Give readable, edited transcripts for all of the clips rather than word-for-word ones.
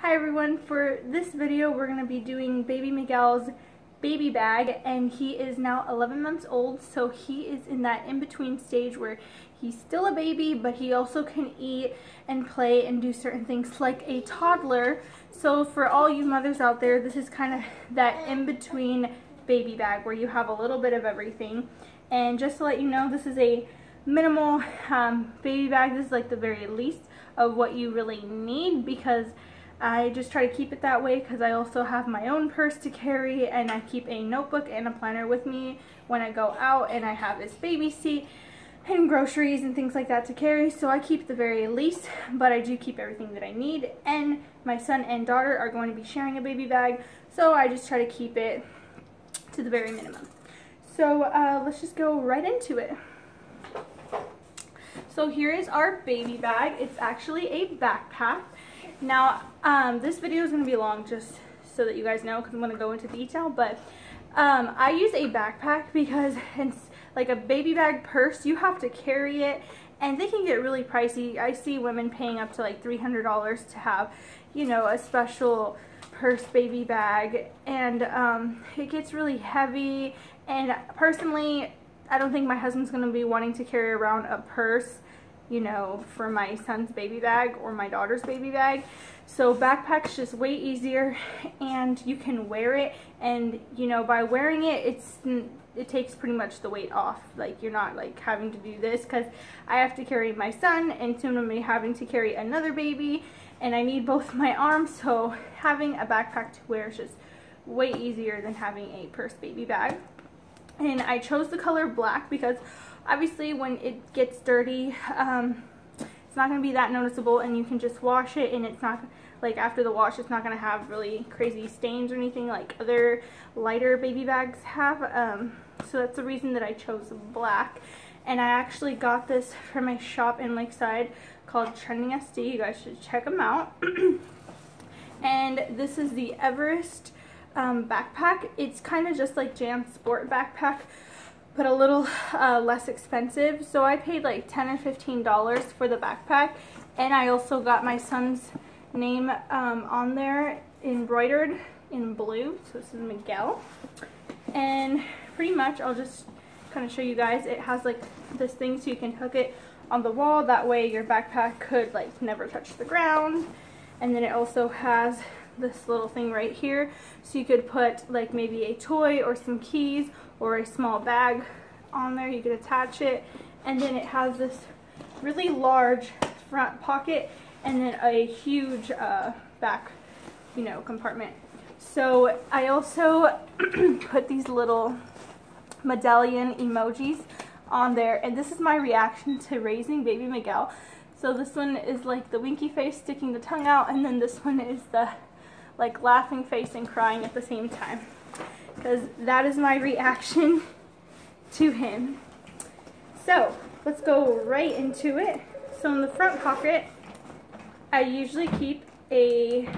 Hi everyone, for this video we're going to be doing baby Miguel's baby bag, and he is now 11 months old, so he is in that in-between stage where he's still a baby but he also can eat and play and do certain things like a toddler. So for all you mothers out there, this is kind of that in-between baby bag where you have a little bit of everything. And just to let you know, this is a minimal baby bag. This is like the very least of what you really need, because I just try to keep it that way because I also have my own purse to carry, and I keep a notebook and a planner with me when I go out, and I have this baby seat and groceries and things like that to carry. So I keep the very least, but I do keep everything that I need. And my son and daughter are going to be sharing a baby bag, so I just try to keep it to the very minimum. So let's just go right into it. So here is our baby bag. It's actually a backpack. Now, this video is going to be long just so that you guys know, because I'm going to go into detail, but I use a backpack because it's like a baby bag purse. You have to carry it, and they can get really pricey. I see women paying up to like $300 to have, you know, a special purse baby bag, and it gets really heavy. And personally, I don't think my husband's going to be wanting to carry around a purse, you know, for my son's baby bag or my daughter's baby bag. So backpack's just way easier, and you can wear it, and you know, by wearing it, it takes pretty much the weight off. Like, you're not like having to do this, because I have to carry my son, and soon I'm having to carry another baby, and I need both my arms. So having a backpack to wear is just way easier than having a purse baby bag. And I chose the color black because obviously when it gets dirty, it's not going to be that noticeable, and you can just wash it, and it's not, like, after the wash, it's not going to have really crazy stains or anything like other lighter baby bags have. So that's the reason that I chose black. And I actually got this from a shop in Lakeside called Trending SD. You guys should check them out. And this is the Everest backpack. It's kind of just like Jan Sport backpack, but a little less expensive. So I paid like $10 or $15 for the backpack, and I also got my son's name on there embroidered in blue. So this is Miguel. And pretty much I'll just kind of show you guys. It has like this thing so you can hook it on the wall, that way your backpack could like never touch the ground. And then it also has this little thing right here, so you could put like maybe a toy or some keys or a small bag on there. You could attach it, and then it has this really large front pocket, and then a huge back, you know, compartment. So I also put these little medallion emojis on there, and this is my reaction to raising baby Miguel. So this one is like the winky face sticking the tongue out, and then this one is the like laughing face and crying at the same time, because that is my reaction to him. So let's go right into it. So in the front pocket, I usually keep a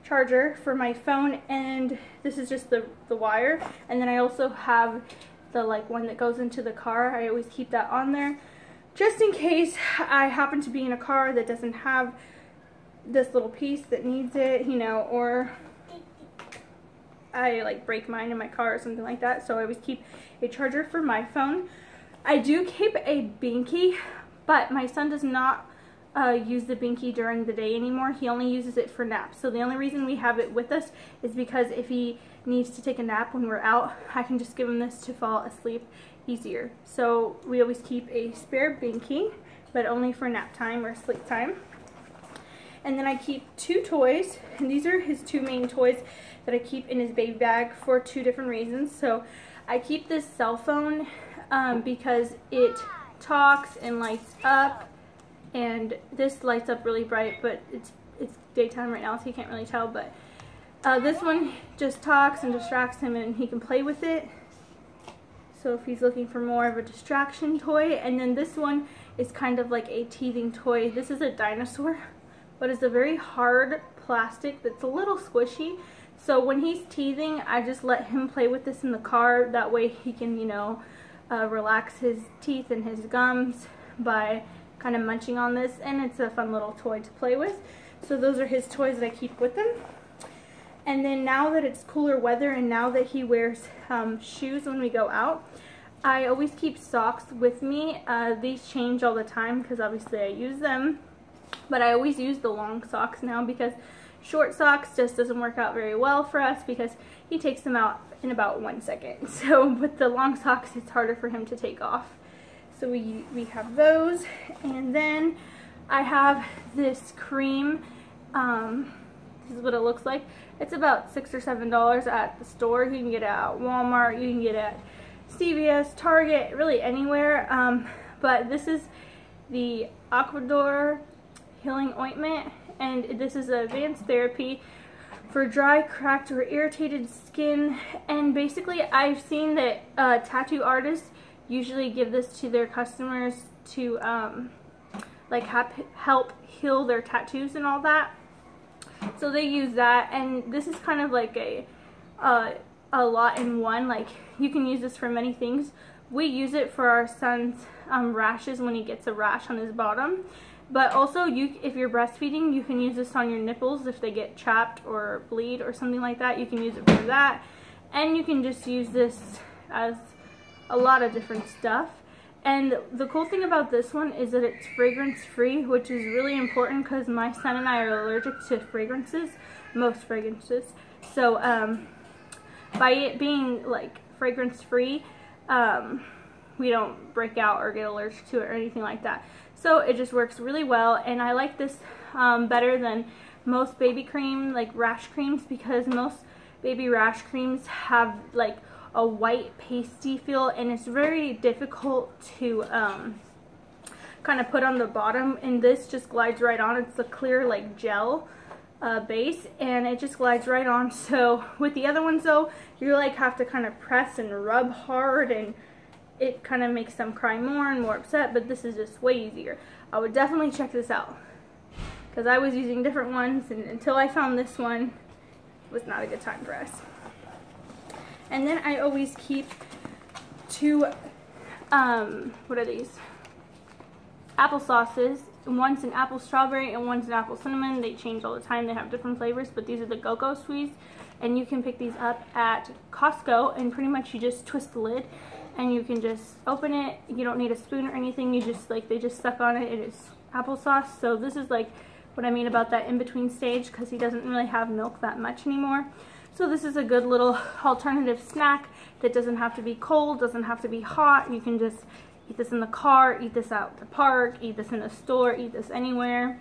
charger for my phone, and this is just the wire, and then I also have the like one that goes into the car. I always keep that on there just in case I happen to be in a car that doesn't have this little piece that needs it, you know, or I like break mine in my car or something like that. So I always keep a charger for my phone. I do keep a binky, but my son does not use the binky during the day anymore. He only uses it for naps. So the only reason we have it with us is because if he needs to take a nap when we're out, I can just give him this to fall asleep easier. So we always keep a spare binky, but only for nap time or sleep time. And then I keep two toys, and these are his two main toys that I keep in his baby bag for two different reasons. So I keep this cell phone because it talks and lights up, and this lights up really bright, but it's daytime right now, so you can't really tell, but this one just talks and distracts him, and he can play with it. So if he's looking for more of a distraction toy. And then this one is kind of like a teething toy. This is a dinosaur, but it's a very hard plastic that's a little squishy. So when he's teething, I just let him play with this in the car. That way he can, you know, relax his teeth and his gums by kind of munching on this, and it's a fun little toy to play with. So those are his toys that I keep with him. And then now that it's cooler weather and now that he wears shoes when we go out, I always keep socks with me. These change all the time because obviously I use them. But I always use the long socks now because short socks just doesn't work out very well for us because he takes them out in about 1 second. So with the long socks, it's harder for him to take off. So we have those. And then I have this cream. This is what it looks like. It's about $6 or $7 at the store. You can get it at Walmart. You can get it at CVS, Target, really anywhere. But this is the Aquador Healing Ointment, and this is advanced therapy for dry, cracked, or irritated skin. And basically, I've seen that tattoo artists usually give this to their customers to like help heal their tattoos and all that. So they use that, and this is kind of like a lot in one. Like, you can use this for many things. We use it for our son's rashes when he gets a rash on his bottom. But also, if you're breastfeeding, you can use this on your nipples if they get chapped or bleed or something like that. You can use it for that. And you can just use this as a lot of different stuff. And the cool thing about this one is that it's fragrance free, which is really important because my son and I are allergic to fragrances, most fragrances. So by it being like fragrance free, we don't break out or get allergic to it or anything like that. So it just works really well, and I like this better than most baby cream, like rash creams, because most baby rash creams have like a white pasty feel, and it's very difficult to kind of put on the bottom, and this just glides right on. It's a clear like gel base, and it just glides right on. So with the other ones though, you like have to kind of press and rub hard, and it kind of makes them cry more and more upset, but this is just way easier. I would definitely check this out because I was using different ones, and until I found this one, it was not a good time for us. And then I always keep two, what are these? Applesauces. One's an apple strawberry and one's an apple cinnamon. They change all the time. They have different flavors, but these are the Go-Go Squeeze. And you can pick these up at Costco, and pretty much you just twist the lid and you can just open it. You don't need a spoon or anything. You just they just suck on it. It is applesauce. So this is like what I mean about that in-between stage, because he doesn't really have milk that much anymore. So this is a good little alternative snack that doesn't have to be cold, doesn't have to be hot. You can just eat this in the car, eat this out at the park, eat this in a store, eat this anywhere.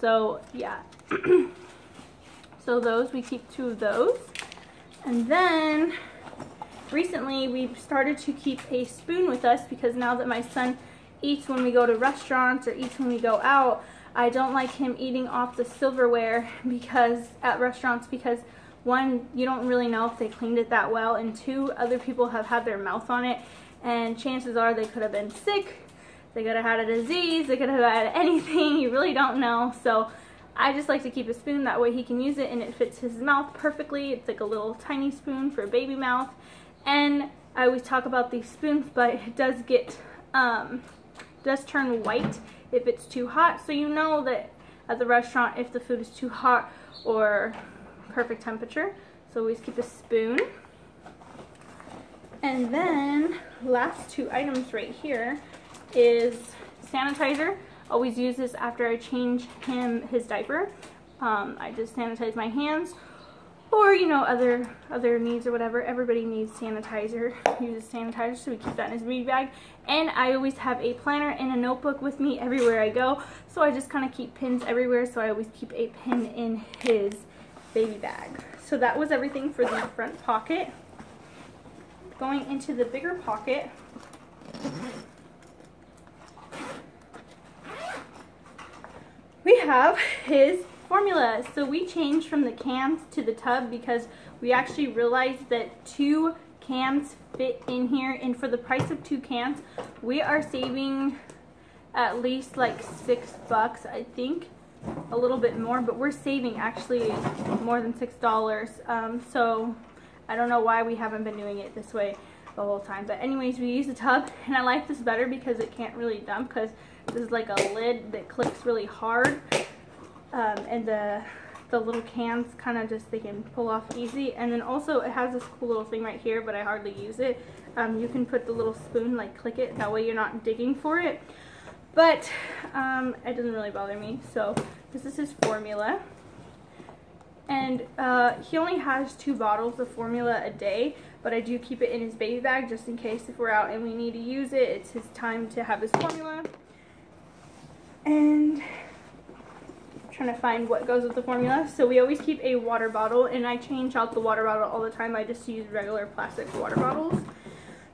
So yeah. So those, we keep 2 of those. And then recently we've started to keep a spoon with us, because now that my son eats when we go to restaurants or eats when we go out, I don't like him eating off the silverware at restaurants, because 1, you don't really know if they cleaned it that well, and 2, other people have had their mouth on it, and chances are they could have been sick, they could have had a disease, they could have had anything, you really don't know. So I just like to keep a spoon, that way he can use it and it fits his mouth perfectly. It's like a little tiny spoon for baby mouth. And I always talk about these spoons, but it does get, does turn white if it's too hot, so you know that at the restaurant if the food is too hot or perfect temperature. So always keep a spoon. And then last 2 items right here is sanitizer. Always use this after I change his diaper. I just sanitize my hands, or you know, other needs or whatever. Everybody needs sanitizer, uses sanitizer, so we keep that in his baby bag. And I always have a planner and a notebook with me everywhere I go, so I just kind of keep pins everywhere, so I always keep a pin in his baby bag. So that was everything for the front pocket. Going into the bigger pocket, we have his formula. So we changed from the cans to the tub because we actually realized that 2 cans fit in here, and for the price of 2 cans we are saving at least like $6, I think, a little bit more, but we're saving actually more than $6. So I don't know why we haven't been doing it this way the whole time. But anyways, we use the tub, and I like this better because it can't really dump, because this is like a lid that clicks really hard. and the little cans kind of just, they can pull off easy. And then also it has this cool little thing right here, but I hardly use it. You can put the little spoon, like click it, that way you're not digging for it. But it doesn't really bother me. So this is his formula. And he only has 2 bottles of formula a day, but I do keep it in his baby bag just in case if we're out and we need to use it. It's his time to have his formula. And I'm trying to find what goes with the formula. So we always keep a water bottle, and I change out the water bottle all the time. I just use regular plastic water bottles.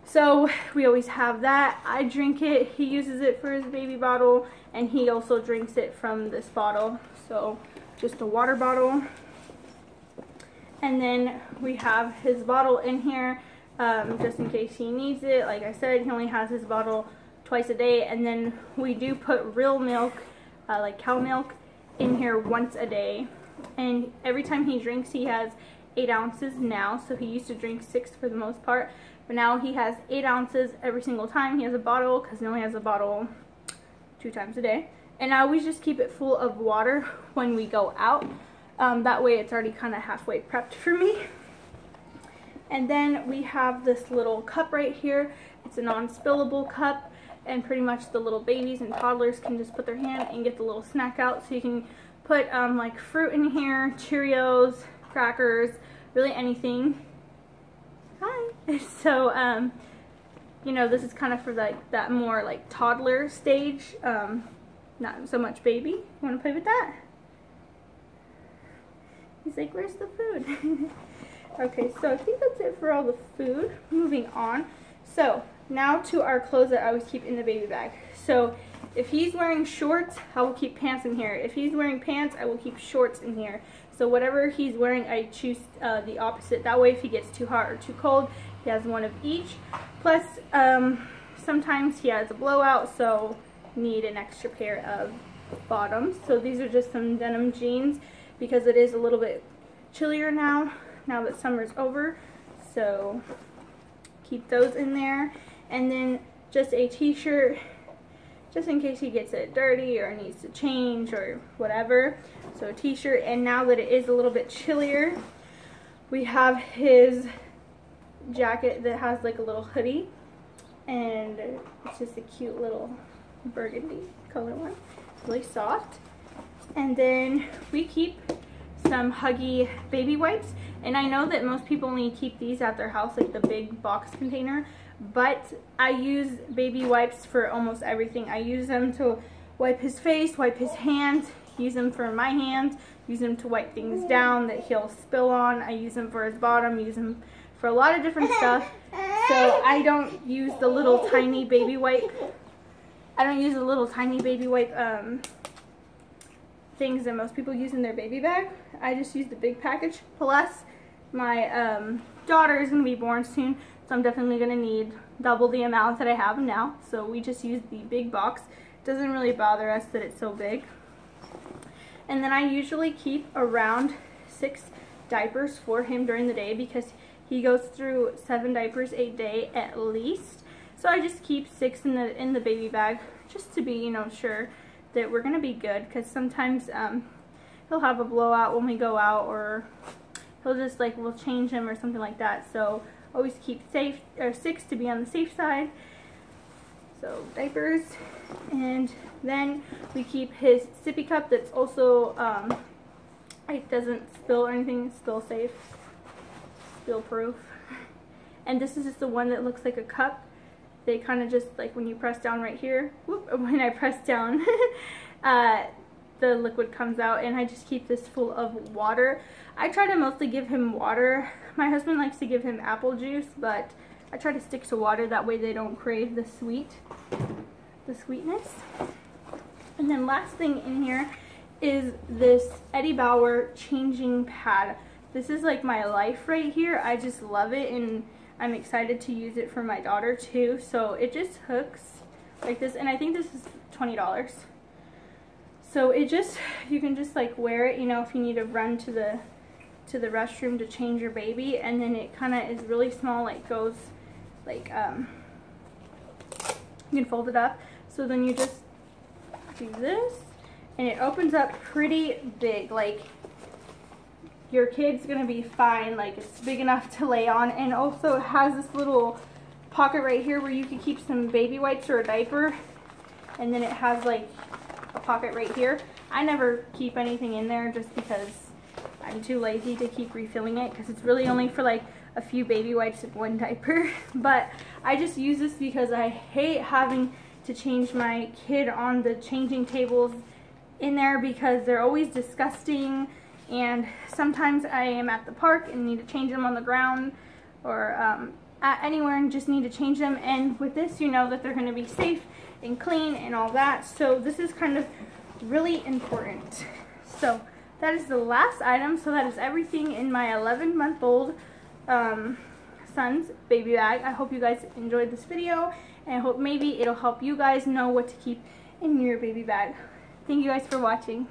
So we always have that. I drink it, he uses it for his baby bottle, and he also drinks it from this bottle. So just a water bottle. And then we have his bottle in here just in case he needs it. Like I said, he only has his bottle twice a day. And then we do put real milk, like cow milk, in here once a day. And every time he drinks, he has 8 ounces now. So he used to drink 6 for the most part. But now he has 8 ounces every single time he has a bottle, because he only has a bottle 2 times a day. And I always just keep it full of water when we go out. That way it's already kind of halfway prepped for me. And then we have this little cup right here. It's a non-spillable cup, and pretty much the little babies and toddlers can just put their hand and get the little snack out. So you can put like fruit in here, Cheerios, crackers, really anything. Hi. So you know, this is kind of for like that more like toddler stage, not so much baby. You want to play with that? He's like, where's the food? Okay, so I think that's it for all the food. Moving on. So now to our clothes that I always keep in the baby bag. So if he's wearing shorts, I will keep pants in here. If he's wearing pants, I will keep shorts in here. So whatever he's wearing, I choose the opposite. That way if he gets too hot or too cold, he has one of each. Plus, sometimes he has a blowout, so need an extra pair of bottoms. So these are just some denim jeans, because it is a little bit chillier now that summer's over. So keep those in there. And then just a t-shirt, just in case he gets it dirty or needs to change or whatever. So a t-shirt. And now that it is a little bit chillier, we have his jacket that has like a little hoodie, and it's just a cute little burgundy color one, really soft. And then we keep some Huggy baby wipes, and I know that most people only keep these at their house, like the big box container, but I use baby wipes for almost everything. I use them to wipe his face, wipe his hands, use them for my hands, use them to wipe things down that he'll spill on. I use them for his bottom, use them for a lot of different stuff. So I don't use the little tiny baby wipe. I don't use the little tiny baby wipe things that most people use in their baby bag. I just use the big package. Plus, my daughter is going to be born soon, so I'm definitely going to need double the amount that I have now. So we just use the big box. It doesn't really bother us that it's so big. And then I usually keep around 6 diapers for him during the day, because he goes through 7 diapers a day at least. So I just keep 6 in the baby bag, just to be, you know, sure that we're gonna be good, because sometimes he'll have a blowout when we go out, or he'll just like, we'll change him or something like that. So always keep 6 to be on the safe side. So diapers. And then we keep his sippy cup that's also it doesn't spill or anything, it's still safe, spill proof. And this is just the one that looks like a cup. They kind of just, like when you press down right here, whoop, when I press down, the liquid comes out. And I just keep this full of water. I try to mostly give him water. My husband likes to give him apple juice, but I try to stick to water, that way they don't crave the sweetness. And then last thing in here is this Eddie Bauer changing pad. This is like my life right here. I just love it, and I'm excited to use it for my daughter too. So it just hooks like this, and I think this is $20. So it just, you can just like wear it, you know, if you need to run to the restroom to change your baby. And then it kind of is really small, like goes like you can fold it up. So then you just do this, and it opens up pretty big. Like, your kid's gonna be fine. Like, it's big enough to lay on, and also it has this little pocket right here where you can keep some baby wipes or a diaper, and then it has like a pocket right here. I never keep anything in there just because I'm too lazy to keep refilling it, because it's really only for like a few baby wipes and one diaper. But I just use this because I hate having to change my kid on the changing tables in there, because they're always disgusting, and sometimes I am at the park and need to change them on the ground, or at anywhere and just need to change them, and with this you know that they're going to be safe and clean and all that. So this is kind of really important. So that is the last item. So that is everything in my 11-month-old son's baby bag. I hope you guys enjoyed this video, and I hope maybe it'll help you guys know what to keep in your baby bag. Thank you guys for watching.